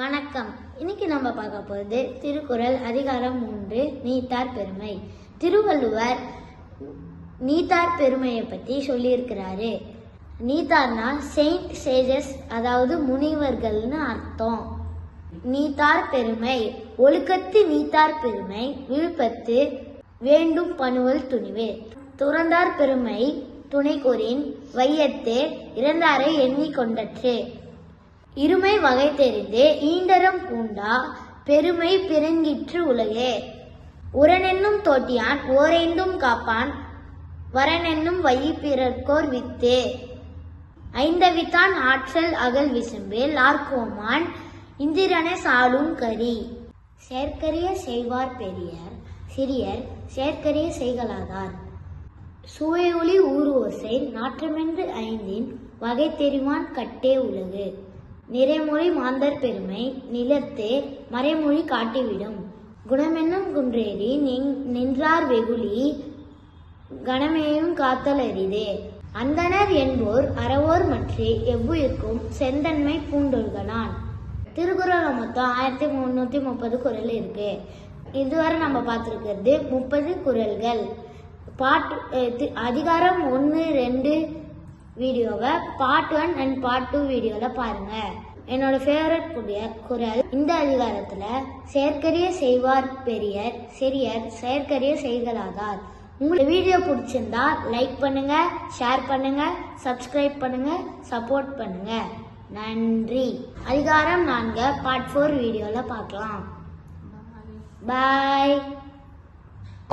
வணக்கம். இன்னைக்கு நம்ம பார்க்க போகிறது திருக்குறள் அதிகாரம் 3 நீத்தார் பெருமை. திருவள்ளுவர் நீத்தார் பெருமையை பற்றி சொல்லியிருக்கிறாரு. நீத்தார்னா செயின்ட் சேஜஸ், அதாவது முனிவர்கள்னு அர்த்தம். நீத்தார் பெருமை ஒழுக்கத்து நீத்தார் பெருமை விழுப்பத்து வேண்டும் பணுவல் துணிவு. துறந்தார் பெருமை துணைகோரின் வையத்து இறந்தாரை எண்ணிக்கொண்டற்று. இருமை வகை தெரிந்து ஈண்டரம் பூண்டா பெருமை பிறங்கிற்று உலகே. உரனென்னும் தோட்டியான் ஓரைந்தும் காப்பான் வரனென்னும் வையி பிறர்க்கோர் வித்தே. ஐந்தவித்தான் ஆற்றல் அகல் விசும்பில் ஆர்கோமான் இந்திரனை சாலும் கரி. செயற்கரிய செய்வார் பெரியர் சிறியர் செயற்கரிய செய்கலாதார். சுவையொளி ஊர்வோசை நாற்றமென்று ஐந்தின் வகை தெரிவான் கட்டே உலகு. நிறைமொழி மாந்தர் பெருமை நிலத்தே மறைமொழி காட்டிவிடும். குணமென்னும் குன்றேறி நின்றார் வெகுளி கணமேயும் காத்தல் அரிதே. அந்தனர் என்போர் அறவோர் மற்றே எவ்வுயிர்க்கும் செந்தன்மை பூண்டொழுகலான். திருக்குறள் மொத்தம் 1330 குறள் இருக்கு. இதுவரை நம்ம பார்த்துருக்கிறது 30 குறள்கள். அதிகாரம் 1, 2 வீடியோவை பார்ட் 1 அண்ட் பார்ட் 2 வீடியோவில் பாருங்க. என்னோட ஃபேவரட் குறள் இந்த அதிகாரத்தில் செயற்கரிய செய்வார் பெரியர் சிறியர் செயற்கரிய செய்கலாதார். உங்களுக்கு வீடியோ பிடிச்சிருந்தா லைக் பண்ணுங்க, ஷேர் பண்ணுங்க, சப்ஸ்கிரைப் பண்ணுங்க, சப்போர்ட் பண்ணுங்க. நன்றி. அதிகாரம் 4 பார்ட் 4 வீடியோவில் பார்க்கலாம். பாய்.